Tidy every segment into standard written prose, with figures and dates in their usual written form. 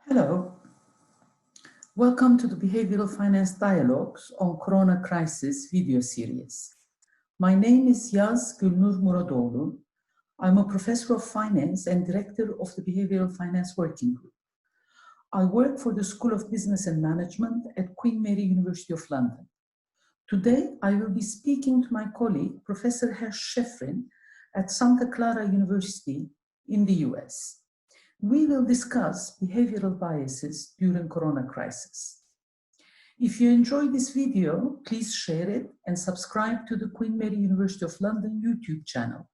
Hello, welcome to the Behavioral Finance Dialogues on Corona Crisis video series. My name is Gulnur Muradoglu. I'm a professor of finance and director of the Behavioral Finance Working Group. I work for the School of Business and Management at Queen Mary University of London. Today, I will be speaking to my colleague, Professor Hersh Shefrin at Santa Clara University in the US. We will discuss behavioral biases during Corona crisis. If you enjoyed this video, please share it and subscribe to the Queen Mary University of London YouTube channel.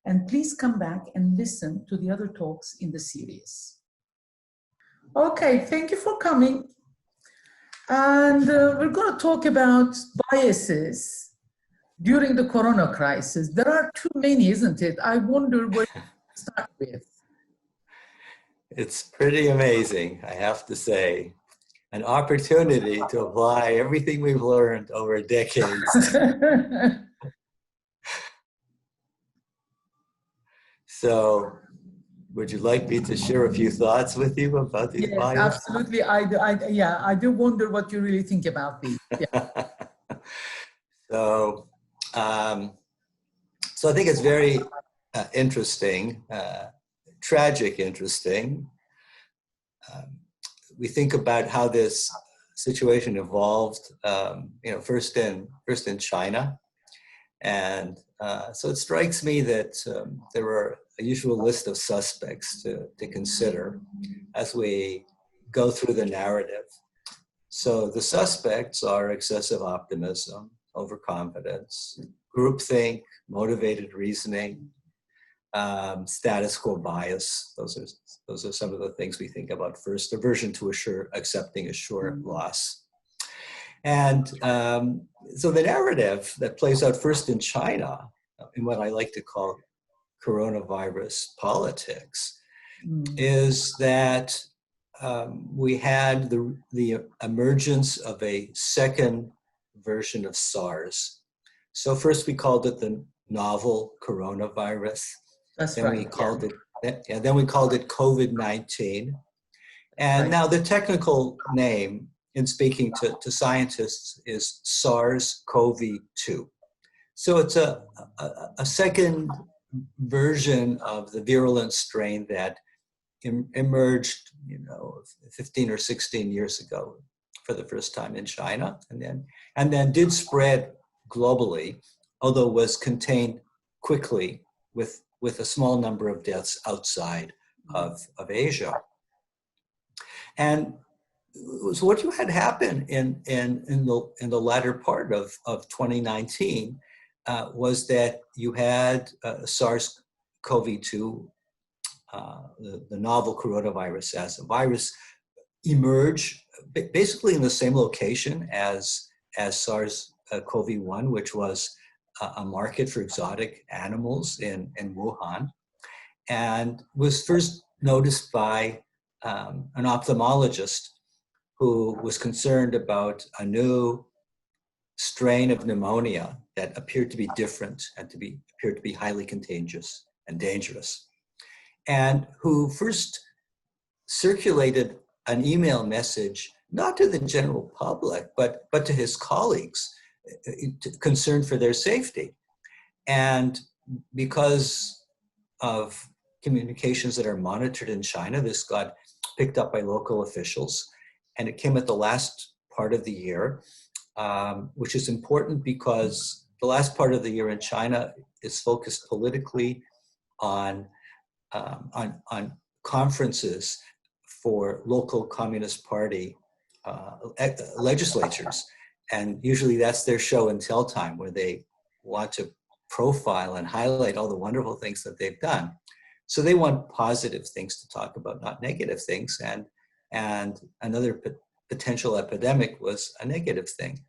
And please come back and listen to the other talks in the series. Okay, thank you for coming. And we're going to talk about biases during the Corona crisis. There are too many, isn't it? I wonder where to start with. It's pretty amazing, I have to say. An opportunity to apply everything we've learned over decades. So, would you like me to share a few thoughts with you about these biases? Absolutely. I do wonder what you really think about these. Yeah. So I think it's very interesting. Tragic interesting. We think about how this situation evolved, first in China. And so it strikes me that there are a usual list of suspects to consider as we go through the narrative. So the suspects are excessive optimism, overconfidence, groupthink, motivated reasoning, status quo bias. Those are some of the things we think about first. Aversion to accepting a sure loss. And so the narrative that plays out first in China, in what I like to call coronavirus politics, is that we had the emergence of a second version of SARS. So first we called it the novel coronavirus. That's then right. We called it, then we called it COVID-19. And Right. now the technical name, in speaking to scientists, is SARS-CoV-2. So it's a second version of the virulent strain that emerged, 15 or 16 years ago for the first time in China, and then did spread globally, although was contained quickly with a small number of deaths outside of Asia. And so what you had happen in the latter part of 2019 was that you had SARS-CoV-2, the novel coronavirus as a virus, emerge basically in the same location as SARS-CoV-1, which was a market for exotic animals in Wuhan, and was first noticed by an ophthalmologist who was concerned about a new strain of pneumonia that appeared to be different and appeared to be highly contagious and dangerous, and who first circulated an email message, not to the general public, but to his colleagues, concerned for their safety. And because of communications that are monitored in China, this got picked up by local officials, and it came at the last part of the year, which is important because the last part of the year in China is focused politically on conferences for local Communist Party legislatures. And usually that's their show and tell time, where they want to profile and highlight all the wonderful things that they've done. So they want positive things to talk about, not negative things. And another potential epidemic was a negative thing.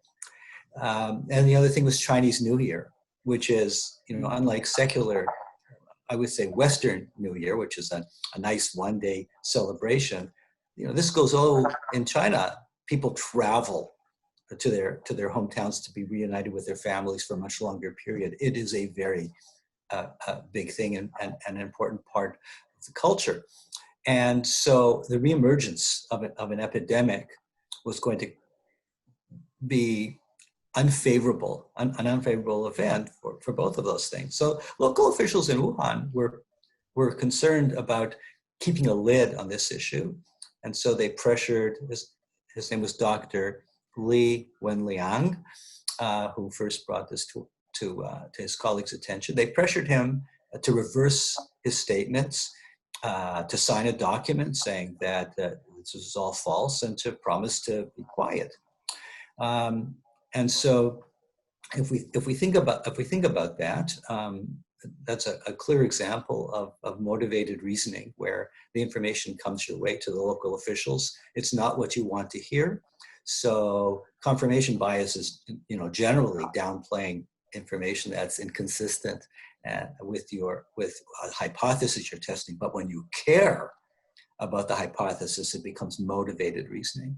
And the other thing was Chinese New Year, which is, unlike secular, I would say Western New Year, which is a nice one-day celebration. This goes, in China, people travel to their hometowns to be reunited with their families for a much longer period. It is a very big thing and an important part of the culture. And so the reemergence of an epidemic was going to be unfavorable, an unfavorable event for both of those things. So local officials in Wuhan were concerned about keeping a lid on this issue. And so they pressured, his name was Dr. Li Wenliang, who first brought this to his colleagues' attention. They pressured him to reverse his statements, to sign a document saying that this was all false, and to promise to be quiet. And so, if we think about that, that's a clear example of motivated reasoning, where the information comes your way to the local officials. It's not what you want to hear. So confirmation bias is, generally downplaying information that's inconsistent with a hypothesis you're testing. But when you care about the hypothesis, it becomes motivated reasoning.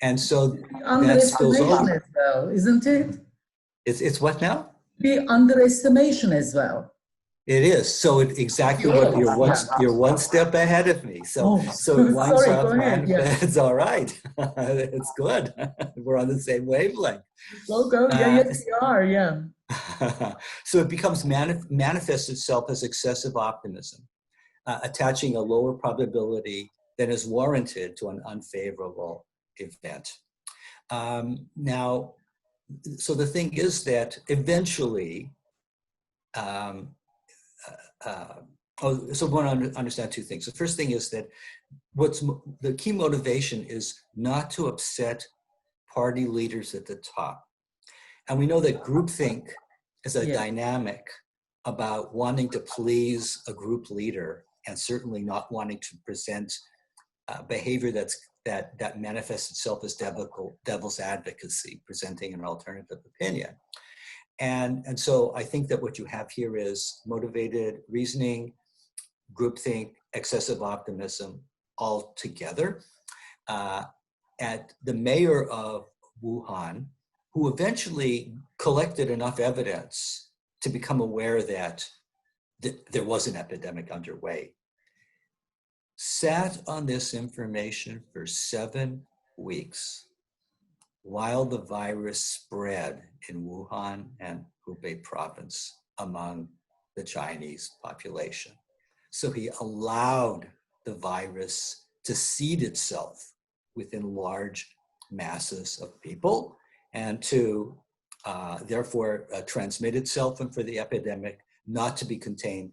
And so that spills over. As well, isn't it? It's what now? The underestimation as well. It is. So exactly what you're one step ahead of me. So one's it's all right. It's good. We're on the same wavelength. Go. Yes, we are. Yeah. So it becomes manifests itself as excessive optimism, attaching a lower probability than is warranted to an unfavorable event. Now, so the thing is that eventually, so we want to understand two things. The first thing is that the key motivation is not to upset party leaders at the top. And we know that groupthink is a dynamic about wanting to please a group leader, and certainly not wanting to present behavior that manifests itself as devil's advocacy, presenting an alternative opinion. And so I think that what you have here is motivated reasoning, groupthink, excessive optimism all together. And the mayor of Wuhan, who eventually collected enough evidence to become aware that there was an epidemic underway, sat on this information for 7 weeks while the virus spread in Wuhan and Hubei province among the Chinese population. So he allowed the virus to seed itself within large masses of people, and to therefore transmit itself, and for the epidemic not to be contained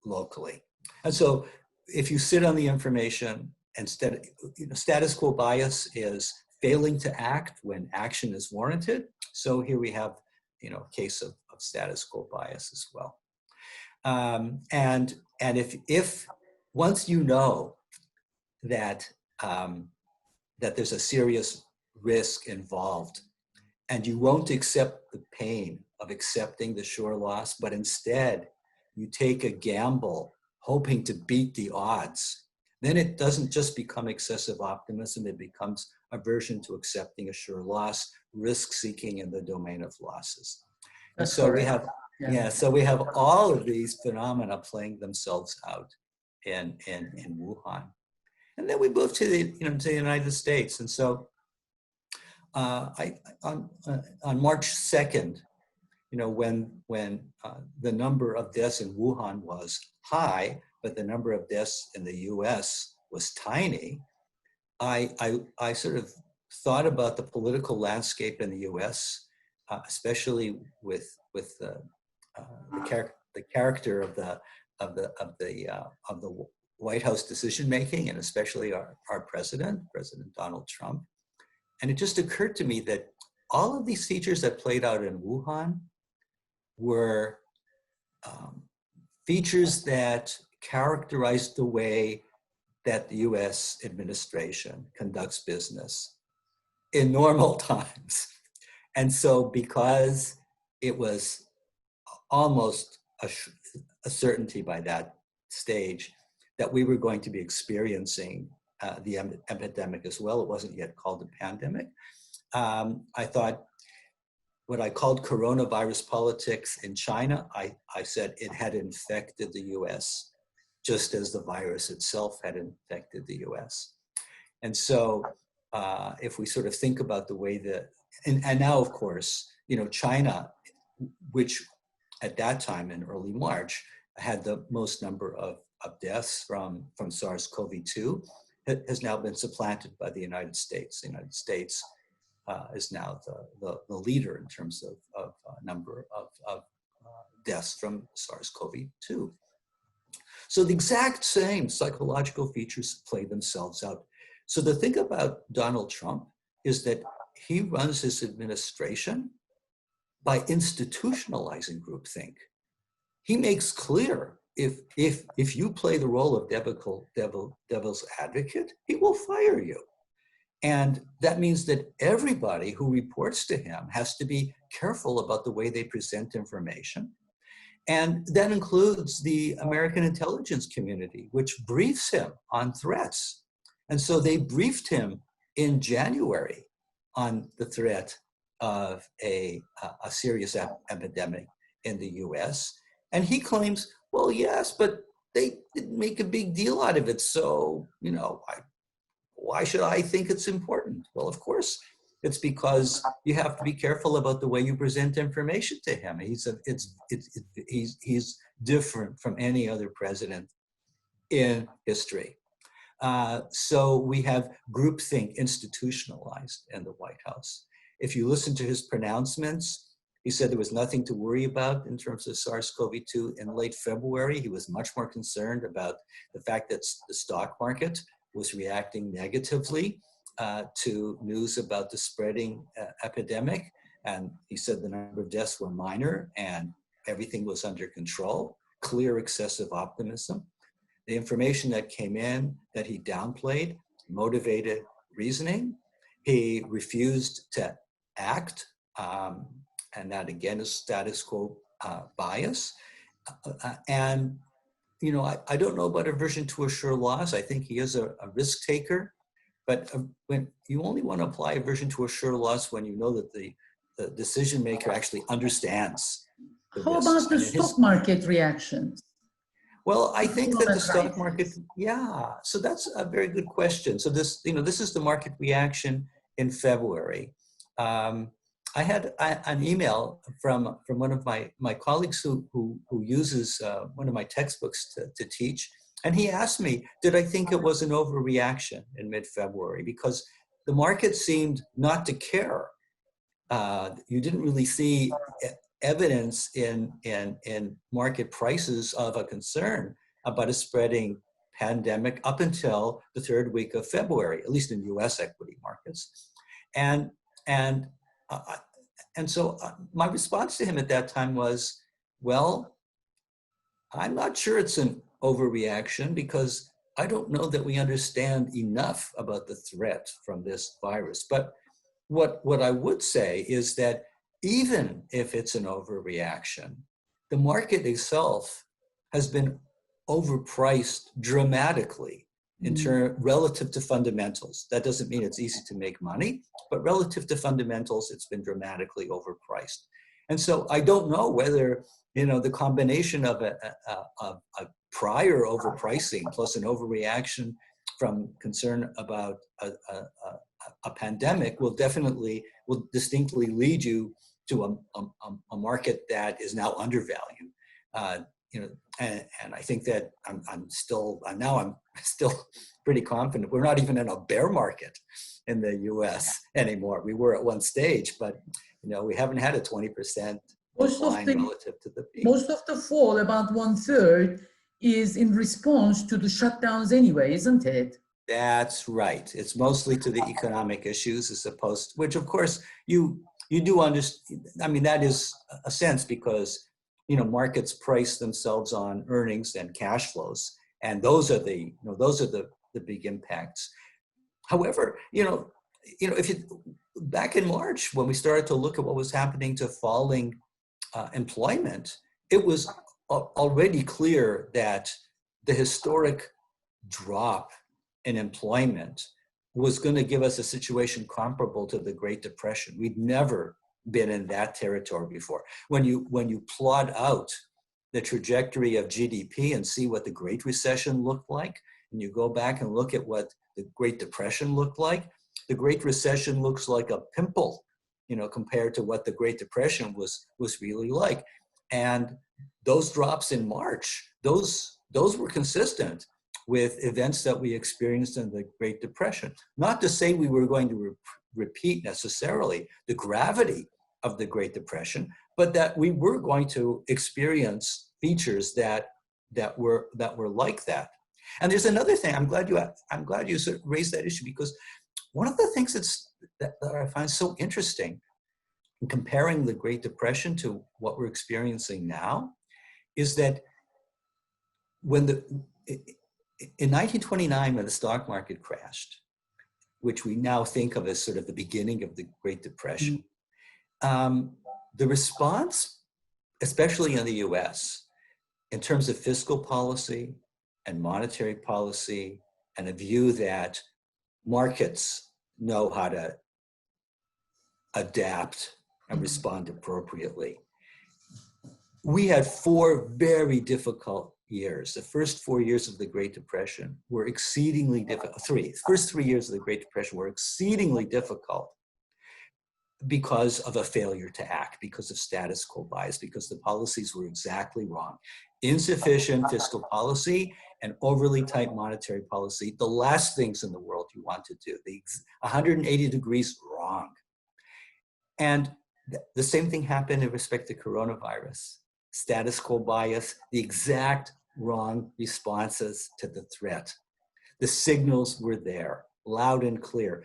locally. And so if you sit on the information, status quo bias is failing to act when action is warranted. So here we have, a case of status quo bias as well. And if once you know that that there's a serious risk involved, and you won't accept the pain of accepting the sure loss, but instead you take a gamble hoping to beat the odds, then it doesn't just become excessive optimism, it becomes aversion to accepting a sure loss, risk seeking in the domain of losses. And so we have, so we have all of these phenomena playing themselves out in Wuhan. And then we move to the United States. And so on March 2nd, when the number of deaths in Wuhan was high, but the number of deaths in the US was tiny, I sort of thought about the political landscape in the US, especially with the character of the White House decision making, and especially our President Donald Trump. And it just occurred to me that all of these features that played out in Wuhan were features that characterized the way that the US administration conducts business in normal times. And so because it was almost a certainty by that stage that we were going to be experiencing the epidemic as well, it wasn't yet called a pandemic, I thought what I called coronavirus politics in China, I said it had infected the US just as the virus itself had infected the US. And so if we sort of think about the way that, and now of course, China, which at that time in early March had the most number of deaths from SARS-CoV-2, has now been supplanted by the United States. The United States is now the leader in terms of number of deaths from SARS-CoV-2. So the exact same psychological features play themselves out. So the thing about Donald Trump is that he runs his administration by institutionalizing groupthink. He makes clear if you play the role of devil's advocate, he will fire you. And that means that everybody who reports to him has to be careful about the way they present information. And that includes the American intelligence community, which briefs him on threats. And so they briefed him in January on the threat of a serious epidemic in the US. And he claims, well, yes, but they didn't make a big deal out of it. So, why should I think it's important? Well, of course, it's because you have to be careful about the way you present information to him. He's different from any other president in history. So we have groupthink institutionalized in the White House. If you listen to his pronouncements, he said there was nothing to worry about in terms of SARS-CoV-2 in late February. He was much more concerned about the fact that the stock market was reacting negatively to news about the spreading epidemic. And he said the number of deaths were minor and everything was under control. Clear excessive optimism. The information that came in that he downplayed motivated reasoning. He refused to act, and that again is status quo bias. And I don't know about aversion to assure loss. I think he is a risk taker, but when you only want to apply aversion to assure loss when you know that the decision maker actually understands the How risks. about the stock market reactions? Well, I think that the stock market, so that's a very good question. So this, this is the market reaction in February. I had an email from one of my colleagues who uses one of my textbooks to teach. And he asked me, did I think it was an overreaction in mid-February? Because the market seemed not to care. You didn't really see evidence in market prices of a concern about a spreading pandemic up until the third week of February, at least in US equity markets. And so my response to him at that time was, well, I'm not sure it's an overreaction because I don't know that we understand enough about the threat from this virus. But what I would say is that even if it's an overreaction, the market itself has been overpriced dramatically relative to fundamentals. That doesn't mean it's easy to make money, but relative to fundamentals, it's been dramatically overpriced. And so I don't know whether, the combination of a prior overpricing plus an overreaction from concern about a pandemic will distinctly lead you to a market that is now undervalued. And I think that I'm still pretty confident. We're not even in a bear market in the U.S. anymore. We were at one stage, but we haven't had a 20% decline relative to the peak. Most of the fall, about 1/3, is in response to the shutdowns anyway, isn't it? That's right. It's mostly to the economic issues as opposed, which of course you do understand. I mean, that is a sense because, markets price themselves on earnings and cash flows. And those are the big impacts. However, if you back in March, when we started to look at what was happening to falling employment, it was already clear that the historic drop in employment was going to give us a situation comparable to the Great Depression. We'd never been in that territory before. When you plot out the trajectory of GDP and see what the Great Recession looked like, and you go back and look at what the Great Depression looked like, the Great Recession looks like a pimple, compared to what the Great Depression was really like. And those drops in March, those were consistent with events that we experienced in the Great Depression. Not to say we were going to repeat necessarily the gravity of the Great Depression, but that we were going to experience features that were like that. And there's another thing. I'm glad you sort of raised that issue, because one of the things that I find so interesting in comparing the Great Depression to what we're experiencing now is that in 1929, when the stock market crashed, which we now think of as sort of the beginning of the Great Depression, the response, especially in the US, in terms of fiscal policy and monetary policy, and a view that markets know how to adapt and respond appropriately. We had 4 very difficult years. The first 4 years of the Great Depression were exceedingly difficult. First 3 years of the Great Depression were exceedingly difficult because of a failure to act, because of status quo bias, because the policies were exactly wrong. Insufficient fiscal policy and overly tight monetary policy, the last things in the world you want to do, 180 degrees wrong. And the same thing happened in respect to coronavirus. Status quo bias, the exact wrong responses to the threat. The signals were there, loud and clear.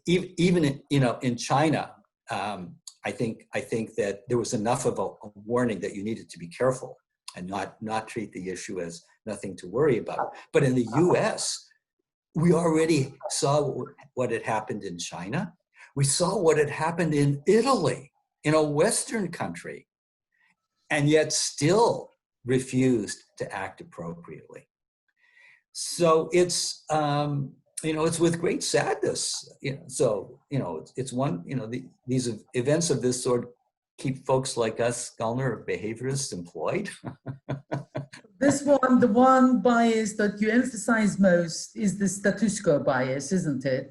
Even in China, I think that there was enough of a warning that you needed to be careful and not treat the issue as nothing to worry about. But in the US, we already saw what had happened in China. We saw what had happened in Italy, in a Western country, and yet still refused to act appropriately. So it's with great sadness. It's one. These events of this sort keep folks like us, Gulnur, behaviorists, employed. The one bias that you emphasize most is the status quo bias, isn't it?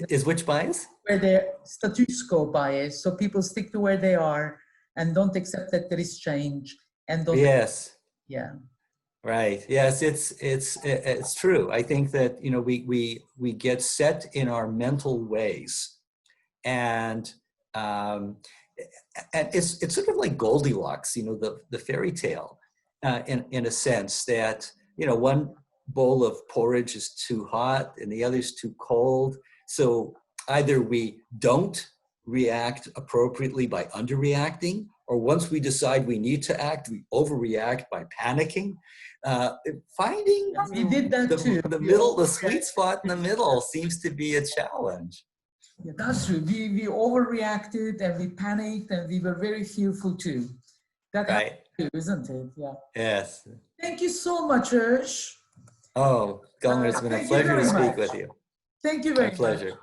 Is which bias? Where the status quo bias, so people stick to where they are and don't accept that there is change and don't. Yes. Yeah. Right. Yes, it's true. I think that we get set in our mental ways, and it's sort of like Goldilocks, the fairy tale, in a sense that one bowl of porridge is too hot and the other's too cold. So either we don't react appropriately by underreacting, or once we decide we need to act, we overreact by panicking. Finding we did that too. The sweet spot in the middle seems to be a challenge. Yeah, that's true. We overreacted and we panicked and we were very fearful too. That right, too, isn't it? Yeah. Yes. Thank you so much, Hersh. Oh, Gulnur, it's been a pleasure to speak with you. Thank you very much. My pleasure.